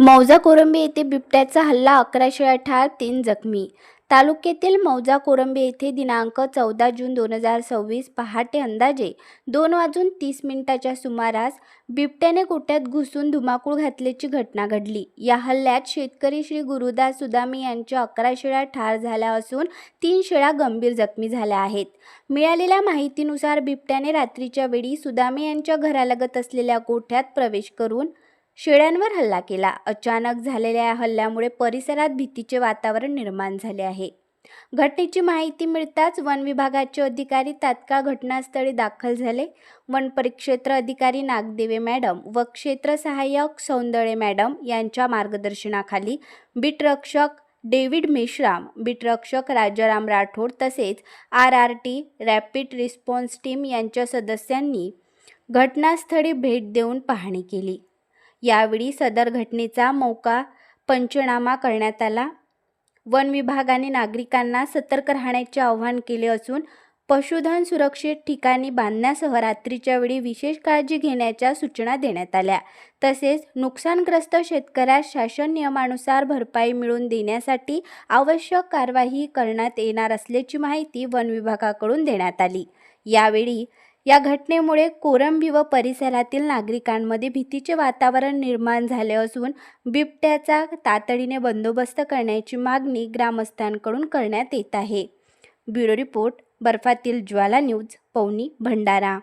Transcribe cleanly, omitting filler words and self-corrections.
मौजा कोरंबे येथे बिबट्याचा हल्ला, 11 शेळ्या ठार, 3 जखमी. तालुक्यातील मौजा कोरंबे येथे दिनांक 14 जून 2026 पहाटे अंदाजे 2:30 सुमारास बिबट्याने गोठ्यात घुसून धुमाकूळ घातल्याची घटना घडली. या हल्ल्यात शेतकरी श्री गुरुदास सुदामे यांच्या 11 शेळ्या ठार झाल्या असून 3 शेळ्या गंभीर जखमी झाल्या आहेत. मिळालेल्या माहितीनुसार बिबट्याने रात्रीच्या वेळी सुदामे यांच्या घरालगत असलेल्या गोठ्यात प्रवेश करून शेळ्यांवर हल्ला केला. अचानक झालेल्या या हल्ल्यामुळे परिसरात भीतीचे वातावरण निर्माण झाले आहे. घटनेची माहिती मिळताच वन विभागाचे अधिकारी तात्काळ घटनास्थळी दाखल झाले. वन परिक्षेत्र अधिकारी नागदेवे मॅडम व क्षेत्र सहाय्यक सौंदळे मॅडम यांच्या मार्गदर्शनाखाली बीटरक्षक डेव्हिड मेश्राम, बीटरक्षक राजाराम राठोड तसेच RRT रॅपिड रिस्पॉन्स टीम यांच्या सदस्यांनी घटनास्थळी भेट देऊन पाहणी केली. यावेळी सदर घटनेचा मौका पंचनामा करण्यात आला. वन विभागाने नागरिकांना सतर्क राहण्याचे आवाहन केले असून पशुधन सुरक्षित ठिकाणी बांधण्यासह रात्रीच्या वेळी विशेष काळजी घेण्याच्या सूचना देण्यात आल्या. तसेच नुकसानग्रस्त शेतकऱ्यास शासन नियमानुसार भरपाई मिळवून देण्यासाठी आवश्यक कार्यवाही करण्यात येणार असल्याची माहिती वन विभागाकडून देण्यात आली. यावेळी या घटनेमुळे कोरंबी व परिसरातील नागरिकांमध्ये भीतीचे वातावरण निर्माण झाले असून बिबट्याचा तातडीने बंदोबस्त करण्याची मागणी ग्रामस्थांकडून करण्यात येत आहे. ब्युरो रिपोर्ट, बर्फातील ज्वाला न्यूज, पवनी, भंडारा.